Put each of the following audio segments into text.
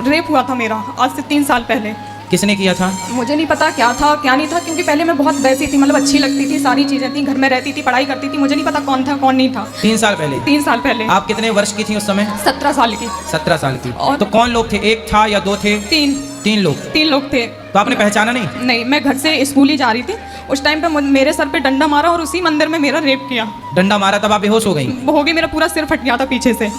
Rape हुआ था मेरा आज से 3 साल पहले। किसने किया था? मुझे नहीं पता क्या था क्या नहीं था, क्योंकि पहले मैं बहुत वैसी थी, मतलब अच्छी लगती थी, सारी चीज़ें थी, घर में रहती थी, पढ़ाई करती थी, मुझे नहीं पता कौन था कौन नहीं था। 3 साल पहले? 3 साल पहले। आप कितने वर्ष की थी उस समय? 17 साल की। 17 साल की। और तो कौन लोग थे? एक था या 2 थे? 3 लोग। 3 लोग थे। तो आपने पहचाना नहीं? नहीं, मैं घर से स्कूल ही जा रही थी, उस टाइम पे मेरे सर पे डंडा मारा और उसी मंदिर में मेरा रेप किया। डंडा मारा तब आप बेहोश हो गई? हो गई, मेरा पूरा सिर फट गया था पीछे से,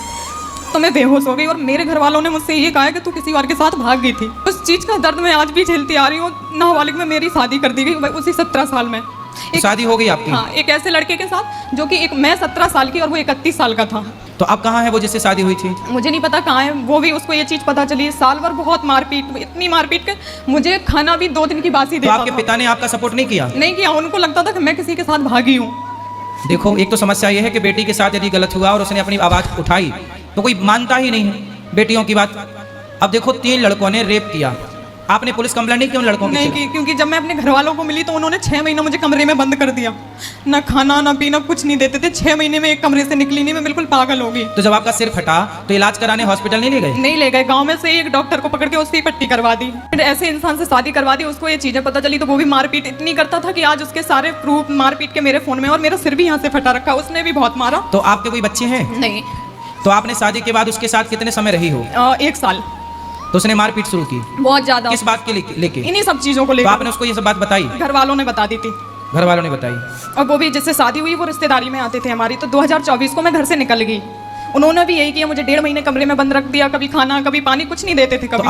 तो मैं बेहोश हो गई। और मेरे घर वालों ने मुझसे ये कहा कि तू किसी और के साथ भाग गई थी। उस चीज़ का दर्द मैं आज भी झेलती आ रही हूँ। नाबालिग में मेरी शादी कर दी गई उसी 17 साल में। शादी हो गई आपकी? हाँ, एक ऐसे लड़के के साथ जो कि मैं 17 साल की और वो 31 साल का था। तो अब कहाँ है वो जिससे शादी हुई थी? मुझे नहीं पता कहाँ है वो भी, उसको ये चीज़ पता चली। साल भर बहुत मारपीट, इतनी मारपीट कर मुझे खाना भी 2 दिन की बासी तो देता आपके था। पिता ने आपका सपोर्ट नहीं किया? नहीं किया, उनको लगता था कि मैं किसी के साथ भागी हूँ। देखो, एक तो समस्या ये है कि बेटी के साथ यदि गलत हुआ और उसने अपनी आवाज़ उठाई तो कोई मानता ही नहीं है बेटियों की बात। अब देखो 3 लड़कों ने रेप किया, आपने पुलिस कंप्लेंट नहीं की उन लड़कों की? नहीं की, क्योंकि जब मैं अपने घर वालों को मिली तो उन्होंने 6 महीना मुझे कमरे में बंद कर दिया। ना खाना ना पीना कुछ नहीं देते थे। 6 महीने में एक कमरे से निकली नहीं, मैं बिल्कुल पागल हो गई। तो जब आपका सिर फटा तो इलाज कराने हॉस्पिटल नहीं ले गए? नहीं ले गए, गांव में से एक डॉक्टर को पकड़ के उसकी पट्टी करवा दी। फिर ऐसे इंसान से शादी करवा दी, उसको ये चीज़ें पता चली तो वो भी मारपीट इतनी करता था कि आज उसके सारे प्रूफ मारपीट के मेरे फ़ोन में, और मेरा सिर भी यहाँ से फटा रखा, उसने भी बहुत मारा। तो आपके कोई बच्चे हैं? नहीं। तो आपने शादी के बाद उसके साथ कितने समय रही हो? 1 साल। तो उसने मारपीट शुरू की? बहुत ज़्यादा। किस बात के लेके? इन्हीं सब चीज़ों को तो लेकर। आपने उसको ये सब बात बताई? घर वालों ने बता दी थी। घर वालों ने बताई? और वो भी जिससे शादी हुई वो रिश्तेदारी में आते थे हमारी। तो 2024 को मैं घर से निकल गई, उन्होंने भी यही किया, मुझे 1.5 महीने कमरे में बंद रख दिया, कभी खाना कभी पानी कुछ नहीं देते थे कभी।